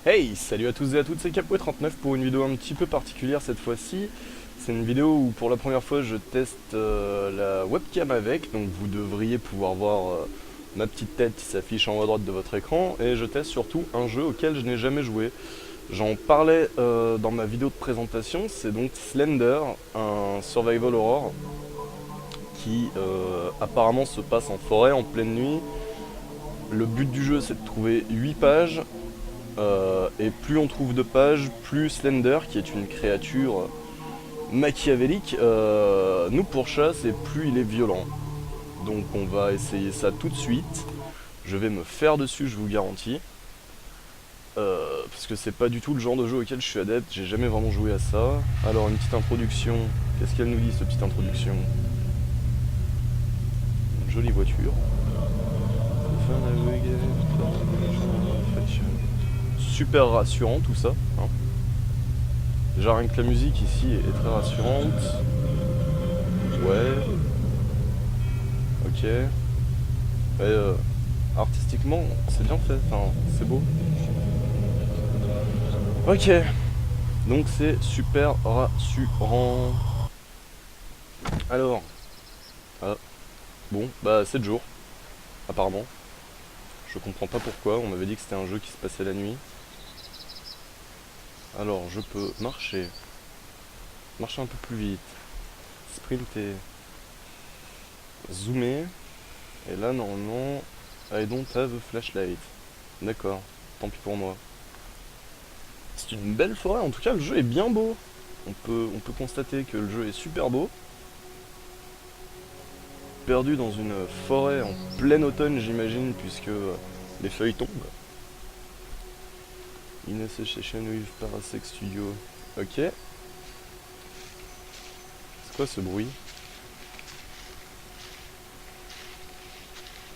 Hey, salut à tous et à toutes, c'est Capouet39 pour une vidéo un petit peu particulière cette fois-ci. C'est une vidéo où pour la première fois je teste la webcam avec, donc vous devriez pouvoir voir ma petite tête qui s'affiche en haut à droite de votre écran, et je teste surtout un jeu auquel je n'ai jamais joué. J'en parlais dans ma vidéo de présentation, c'est donc Slender, un survival horror qui apparemment se passe en forêt en pleine nuit. Le but du jeu c'est de trouver 8 pages. Et plus on trouve de pages, plus Slender, qui est une créature machiavélique, nous pourchasse et plus il est violent. Donc on va essayer ça tout de suite. Je vais me faire dessus, je vous garantis. Parce que c'est pas du tout le genre de jeu auquel je suis adepte, j'ai jamais vraiment joué à ça. Alors une petite introduction, qu'est-ce qu'elle nous dit cette petite introduction? Une jolie voiture. Super rassurant tout ça, hein. Déjà rien que la musique ici est très rassurante. Ouais, ok. Artistiquement, c'est bien fait, enfin, c'est beau. Ok, donc c'est super rassurant. Alors, ah, bon, bah c'est de jour, apparemment. Je comprends pas pourquoi, on m'avait dit que c'était un jeu qui se passait la nuit. Alors, je peux marcher. Marcher un peu plus vite. Sprinter. Zoomer. Et là, normalement, I don't have a flashlight. D'accord, tant pis pour moi. C'est une belle forêt, en tout cas le jeu est bien beau. On peut constater que le jeu est super beau. Perdu dans une forêt en plein automne j'imagine, puisque les feuilles tombent. In association with Parasec Studio. Ok. C'est quoi ce bruit?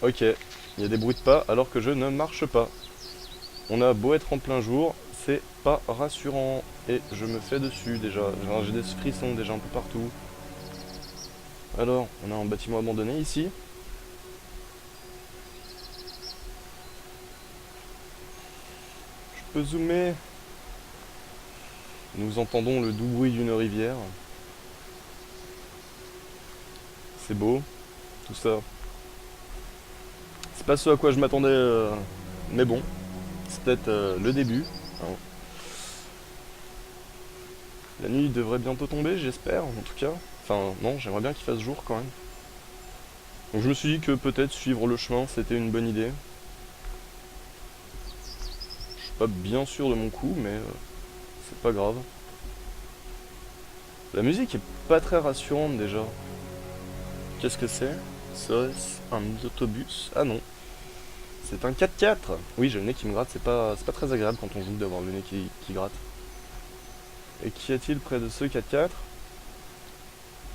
Ok. Il y a des bruits de pas alors que je ne marche pas. On a beau être en plein jour, c'est pas rassurant. Et je me fais dessus déjà. J'ai des frissons déjà un peu partout. Alors, on a un bâtiment abandonné ici. Je peux zoomer. Nous entendons le doux bruit d'une rivière. C'est beau, tout ça. C'est pas ce à quoi je m'attendais, mais bon, c'est peut-être le début, hein. La nuit devrait bientôt tomber, j'espère, en tout cas. Enfin, non, j'aimerais bien qu'il fasse jour quand même. Donc je me suis dit que peut-être suivre le chemin, c'était une bonne idée. Je suis pas bien sûr de mon coup, mais c'est pas grave. La musique est pas très rassurante déjà. Qu'est-ce que c'est? Serait-ce un autobus? Ah non, c'est un 4x4. Oui, j'ai le nez qui me gratte, c'est pas très agréable quand on joue d'avoir le nez qui gratte. Et qu'y a-t-il près de ce 4x4?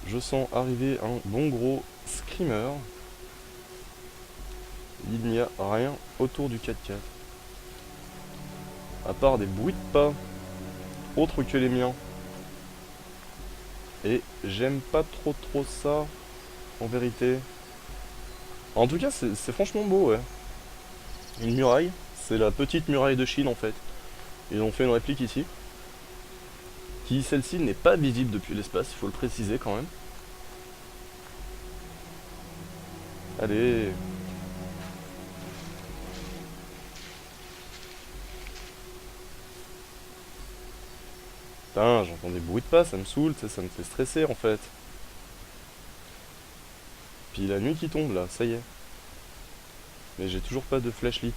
Je sens arriver un bon gros screamer. Il n'y a rien autour du 4x4. À part des bruits de pas, autres que les miens. Et j'aime pas trop ça, en vérité. En tout cas, c'est franchement beau, ouais. Une muraille, c'est la petite muraille de Chine en fait. Ils ont fait une réplique ici. Qui, celle-ci, n'est pas visible depuis l'espace, il faut le préciser quand même. Allez. Putain, j'entends des bruits de pas, ça me saoule, ça me fait stresser en fait. Puis la nuit qui tombe là, ça y est. Mais j'ai toujours pas de flashlight.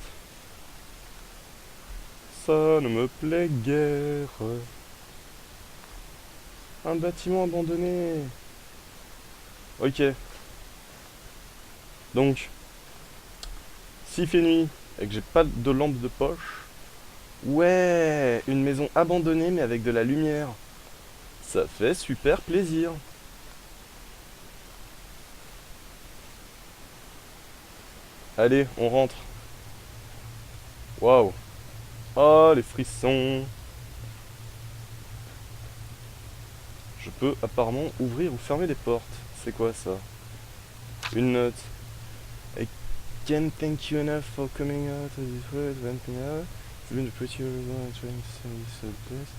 Ça ne me plaît guère. Un bâtiment abandonné. Ok. Donc, s'il fait nuit et que j'ai pas de lampe de poche, ouais, une maison abandonnée mais avec de la lumière. Ça fait super plaisir. Allez, on rentre. Waouh. Oh, les frissons. Je peux apparemment ouvrir ou fermer les portes. C'est quoi ça? Une note. I can't thank you enough for coming out of this world, ramping out. Even the pretty I'm trying to send you to the place.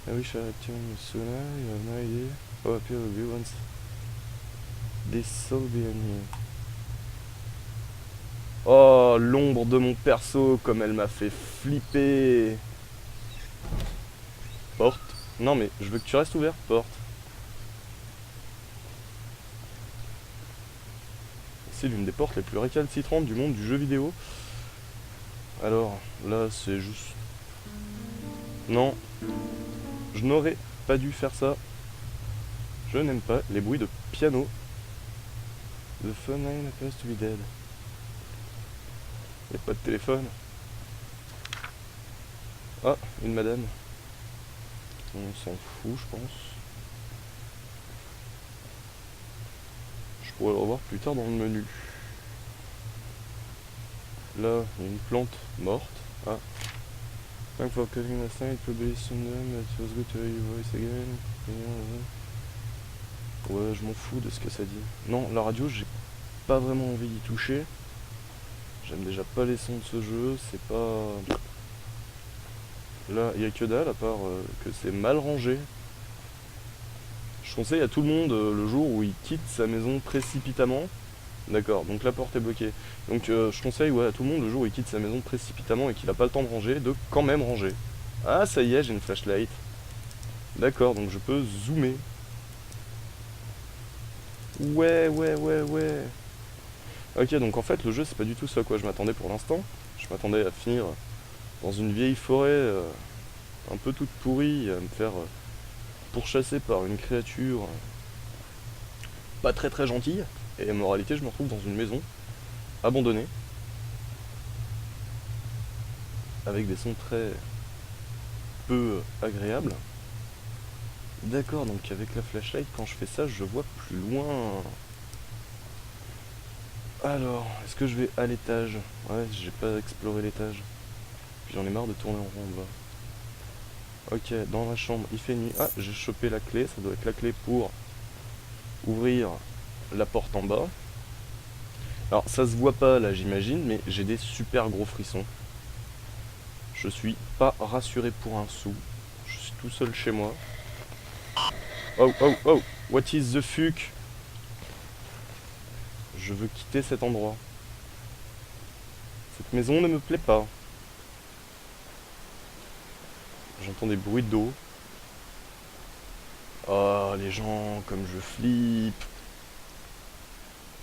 I wish I had turned sooner, you have no idea. Oh, happy will be once this soul be on here. Oh, l'ombre de mon perso, comme elle m'a fait flipper. Porte. Non mais, je veux que tu restes ouvert, porte. C'est l'une des portes les plus récalcitrantes du monde du jeu vidéo. Alors, là, c'est juste... Non, je n'aurais pas dû faire ça. Je n'aime pas les bruits de piano. The phone line appears to be dead. Y a pas de téléphone. Ah, une madame. On s'en fout, je pense. Je pourrais le revoir plus tard dans le menu. Là, il y a une plante morte. Ah. Thank for cutting last night, probably soon but it was good to hear your voice again. Ouais, je m'en fous de ce que ça dit. Non, la radio, j'ai pas vraiment envie d'y toucher. J'aime déjà pas les sons de ce jeu, c'est pas... Là, il y a que dalle, à part que c'est mal rangé. Je conseille à tout le monde, le jour où il quitte sa maison précipitamment... D'accord, donc la porte est bloquée. Donc je conseille à tout le monde, le jour où il quitte sa maison précipitamment et qu'il n'a pas le temps de ranger, de quand même ranger. Ah, ça y est, j'ai une flashlight. D'accord, donc je peux zoomer. Ouais. Ok, donc en fait, le jeu, c'est pas du tout ce à quoi je m'attendais pour l'instant. Je m'attendais à finir dans une vieille forêt un peu toute pourrie, à me faire pourchasser par une créature pas très gentille. Et en réalité, je me retrouve dans une maison abandonnée avec des sons très peu agréables. D'accord, donc avec la flashlight, quand je fais ça, je vois plus loin. Alors, est-ce que je vais à l'étage? Ouais, j'ai pas exploré l'étage. Puis j'en ai marre de tourner en rond en bas. Ok, dans la chambre, il fait nuit. Ah, j'ai chopé la clé, ça doit être la clé pour ouvrir la porte en bas. Alors, ça se voit pas là, j'imagine, mais j'ai des super gros frissons. Je suis pas rassuré pour un sou. Je suis tout seul chez moi. Oh, what is the fuck? Je veux quitter cet endroit. Cette maison ne me plaît pas. J'entends des bruits d'eau. Oh, les gens, comme je flippe.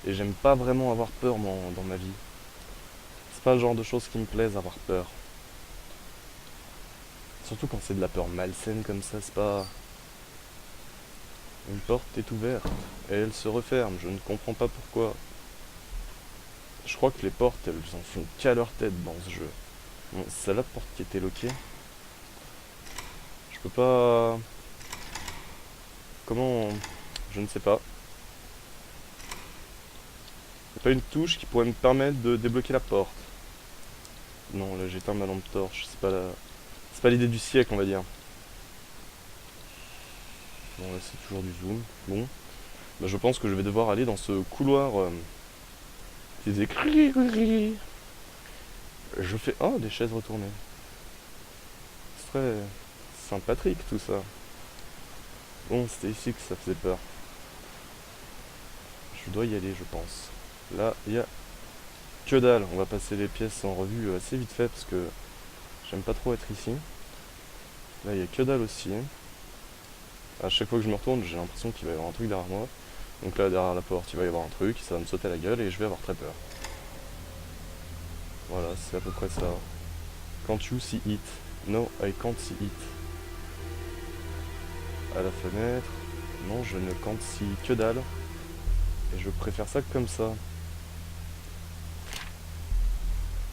Et j'aime pas vraiment avoir peur dans ma vie. C'est pas le genre de choses qui me plaisent, avoir peur. Surtout quand c'est de la peur malsaine comme ça, c'est pas... Une porte est ouverte et elle se referme, je ne comprends pas pourquoi. Je crois que les portes, elles en font qu'à leur tête dans ce jeu. Bon, c'est la porte qui était loquée. Je peux pas... Comment... Je ne sais pas. Y a pas une touche qui pourrait me permettre de débloquer la porte? Non, là j'éteins ma lampe torche, c'est pas l'idée du siècle, on va dire. Bon, là c'est toujours du zoom. Bon, bah, je pense que je vais devoir aller dans ce couloir qui faisait... Je fais... Oh, des chaises retournées. C'est très sympathique tout ça. Bon, c'était ici que ça faisait peur. Je dois y aller, je pense. Là, il y a que dalle. On va passer les pièces en revue assez vite fait parce que j'aime pas trop être ici. Là, il y a que dalle aussi. À chaque fois que je me retourne, j'ai l'impression qu'il va y avoir un truc derrière moi. Donc là, derrière la porte, il va y avoir un truc, ça va me sauter à la gueule et je vais avoir très peur. Voilà, c'est à peu près ça. Can't you see it? No, I can't see it. À la fenêtre. Non, je ne can't see que dalle. Et je préfère ça comme ça.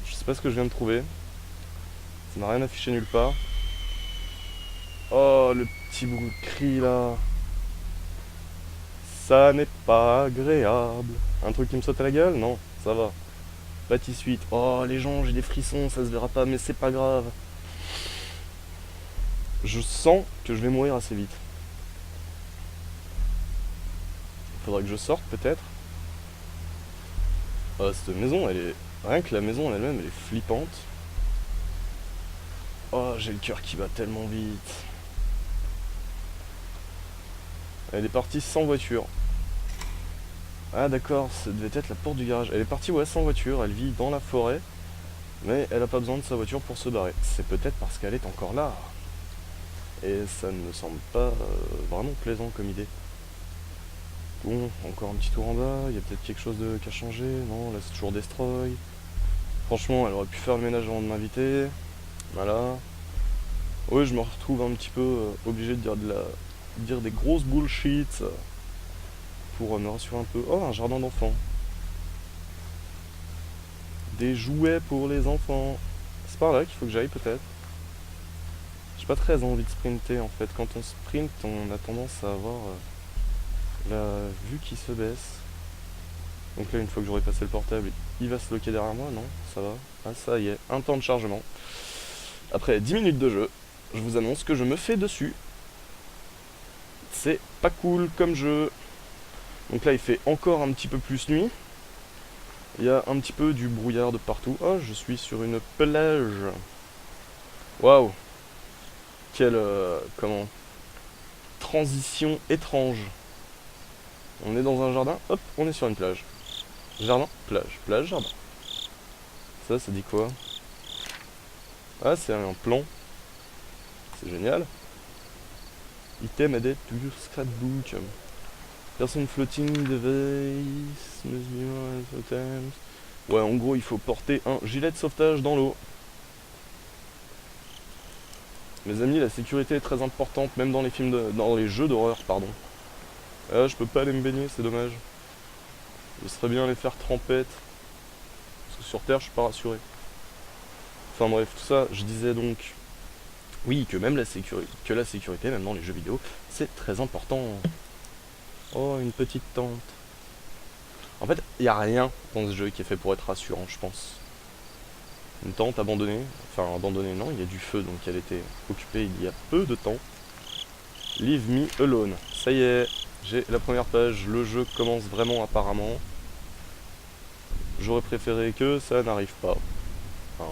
Je sais pas ce que je viens de trouver. Ça n'a rien affiché nulle part. Oh, le petit bout de cri là. Ça n'est pas agréable. Un truc qui me saute à la gueule? Non, ça va. Bâti suite. Oh, les gens, j'ai des frissons, ça se verra pas, mais c'est pas grave. Je sens que je vais mourir assez vite. Faudrait que je sorte peut-être. Cette maison, elle est... Rien que la maison en elle-même, elle est flippante. Oh, j'ai le cœur qui bat tellement vite. Elle est partie sans voiture. Ah d'accord, ça devait être la porte du garage. Elle est partie ouais sans voiture, elle vit dans la forêt. Mais elle a pas besoin de sa voiture pour se barrer. C'est peut-être parce qu'elle est encore là. Et ça ne me semble pas vraiment plaisant comme idée. Bon, encore un petit tour en bas, il y a peut-être quelque chose qui a changé. Non, là c'est toujours Destroy. Franchement, elle aurait pu faire le ménage avant de m'inviter. Voilà. Oui, je me retrouve un petit peu obligé de dire des grosses bullshit pour me rassurer un peu. Oh, un jardin d'enfants. Des jouets pour les enfants. C'est par là qu'il faut que j'aille peut-être. J'ai pas très envie de sprinter en fait. Quand on sprint, on a tendance à avoir la vue qui se baisse. Donc là, une fois que j'aurai passé le portable, il va se loquer derrière moi, non? Ça va? Ah, ça y est, un temps de chargement. Après 10 minutes de jeu, je vous annonce que je me fais dessus. C'est pas cool comme jeu. Donc là, il fait encore un petit peu plus nuit. Il y a un petit peu du brouillard de partout. Oh, je suis sur une plage. Waouh! Quelle comment transition étrange. On est dans un jardin, hop, on est sur une plage. Jardin, plage, plage, jardin. Ça dit quoi? Ah, c'est un plan. C'est génial. Item added to your scrapbook. Personne floating device. Ouais, en gros, il faut porter un gilet de sauvetage dans l'eau. Mes amis, la sécurité est très importante, même dans les films dans les jeux d'horreur, pardon. Ah, je peux pas aller me baigner, c'est dommage. Ce serait bien les faire trempette. Parce que sur Terre, je suis pas rassuré. Enfin bref, tout ça, je disais donc... Oui, que même la sécurité, même dans les jeux vidéo, c'est très important. Oh, une petite tente. En fait, il n'y a rien dans ce jeu qui est fait pour être rassurant, je pense. Une tente abandonnée. Enfin, abandonnée, non, il y a du feu, donc elle était occupée il y a peu de temps. Leave me alone. Ça y est, j'ai la première page. Le jeu commence vraiment apparemment. J'aurais préféré que ça n'arrive pas. Hein,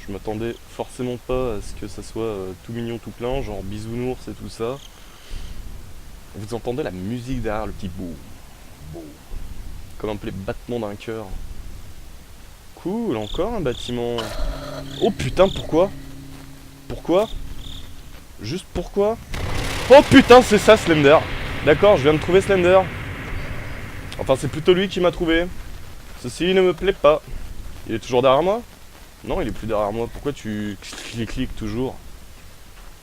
je m'attendais forcément pas à ce que ça soit tout mignon, tout plein, genre bisounours et tout ça. Vous entendez la musique derrière, le petit boum, boum, comme un peu les battements d'un cœur. Cool, encore un bâtiment. Oh putain, pourquoi? Pourquoi? Juste pourquoi? Oh putain, c'est ça Slender. D'accord, je viens de trouver Slender. Enfin, c'est plutôt lui qui m'a trouvé. Ceci ne me plaît pas. Il est toujours derrière moi? Non, il est plus derrière moi. Pourquoi tu cliques toujours?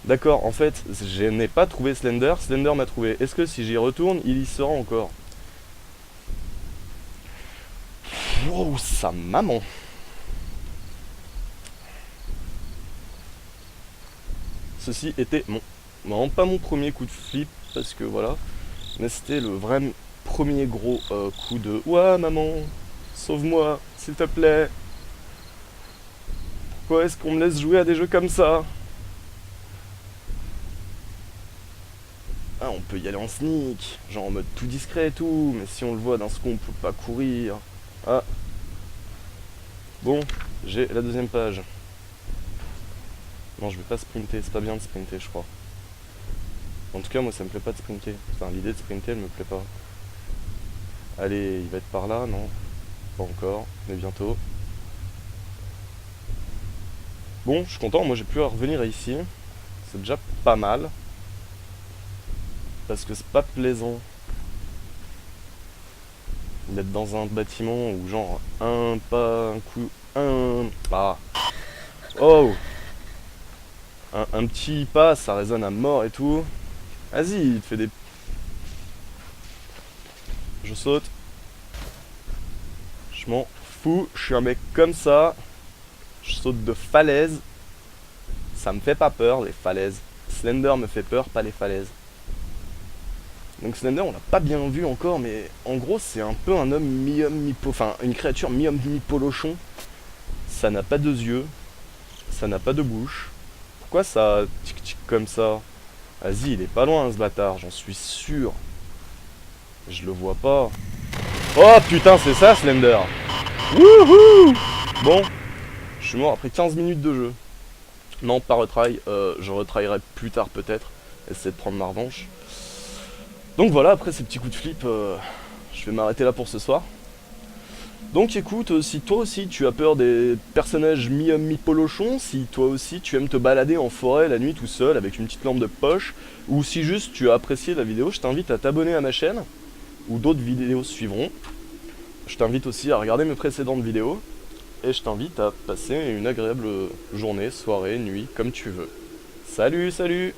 D'accord, en fait, je n'ai pas trouvé Slender. Slender m'a trouvé. Est-ce que si j'y retourne, il y sera encore? Wow, sa maman. Ceci était non, pas mon premier coup de flip, parce que voilà. Mais c'était le vrai premier gros coup de... Ouah, maman, sauve-moi, s'il te plaît. Pourquoi est-ce qu'on me laisse jouer à des jeux comme ça? Ah, on peut y aller en sneak, genre en mode tout discret et tout, mais si on le voit d'un second, on peut pas courir. Ah. Bon, j'ai la deuxième page. Non, je vais pas sprinter, c'est pas bien de sprinter, je crois. En tout cas, moi, ça me plaît pas de sprinter. Enfin, l'idée de sprinter, elle me plaît pas. Allez, il va être par là, non? Pas encore, mais bientôt. Bon, je suis content, moi j'ai pu revenir ici. C'est déjà pas mal. Parce que c'est pas plaisant d'être dans un bâtiment où genre un pas, un coup, un... Ah. Oh. Un petit pas, ça résonne à mort et tout. Vas-y, il te fait des... Je saute. Je m'en fous, je suis un mec comme ça. Je saute de falaises. Ça me fait pas peur, les falaises. Slender me fait peur, pas les falaises. Donc Slender, on l'a pas bien vu encore, mais en gros, c'est un peu un homme mi-homme, enfin, une créature mi-homme, mi-polochon. Ça n'a pas deux yeux. Ça n'a pas de bouche. Pourquoi ça tic-tic comme ça? Vas-y, il est pas loin, ce bâtard, j'en suis sûr. Je le vois pas. Oh putain, c'est ça, Slender. Wouhou. Bon, je suis mort après 15 minutes de jeu. Non, pas retry, je retryerai plus tard peut-être, essayer de prendre ma revanche. Donc voilà, après ces petits coups de flip, je vais m'arrêter là pour ce soir. Donc écoute, si toi aussi tu as peur des personnages mi-homme mi-polochon, si toi aussi tu aimes te balader en forêt la nuit tout seul avec une petite lampe de poche, ou si juste tu as apprécié la vidéo, je t'invite à t'abonner à ma chaîne, où d'autres vidéos suivront. Je t'invite aussi à regarder mes précédentes vidéos, et je t'invite à passer une agréable journée, soirée, nuit, comme tu veux. Salut, salut!